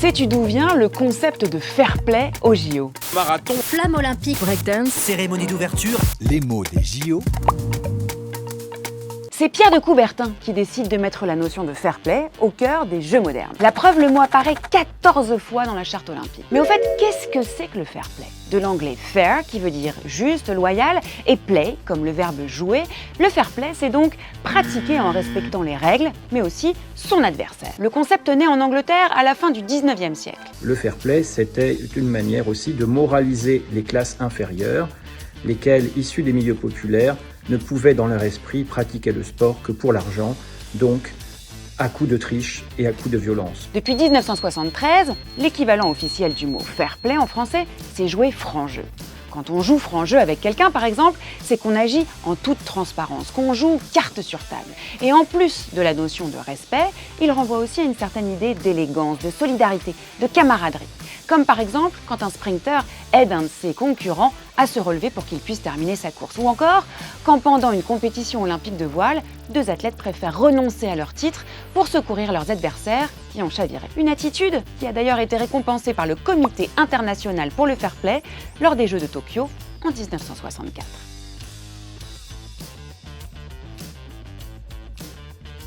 Sais-tu d'où vient le concept de fair play aux JO? Marathon, flamme olympique, breakdance, cérémonie d'ouverture, les mots des JO. C'est Pierre de Coubertin qui décide de mettre la notion de fair play au cœur des Jeux modernes. La preuve, le mot apparaît 14 fois dans la charte olympique. Mais au fait, qu'est-ce que c'est que le fair play? De l'anglais fair, qui veut dire juste, loyal, et play, comme le verbe jouer, le fair play, c'est donc pratiquer en respectant les règles, mais aussi son adversaire. Le concept naît en Angleterre à la fin du 19e siècle. Le fair play, c'était une manière aussi de moraliser les classes inférieures, lesquelles, issues des milieux populaires, ne pouvaient dans leur esprit pratiquer le sport que pour l'argent, donc à coups de triche et à coups de violence. Depuis 1973, l'équivalent officiel du mot fair play en français, c'est jouer franc jeu. Quand on joue franc jeu avec quelqu'un, par exemple, c'est qu'on agit en toute transparence, qu'on joue carte sur table. Et en plus de la notion de respect, il renvoie aussi à une certaine idée d'élégance, de solidarité, de camaraderie. Comme par exemple quand un sprinter aide un de ses concurrents à se relever pour qu'il puisse terminer sa course. Ou encore quand pendant une compétition olympique de voile, deux athlètes préfèrent renoncer à leur titre pour secourir leurs adversaires qui ont chaviré. Une attitude qui a d'ailleurs été récompensée par le Comité international pour le fair play lors des Jeux de Tokyo en 1964.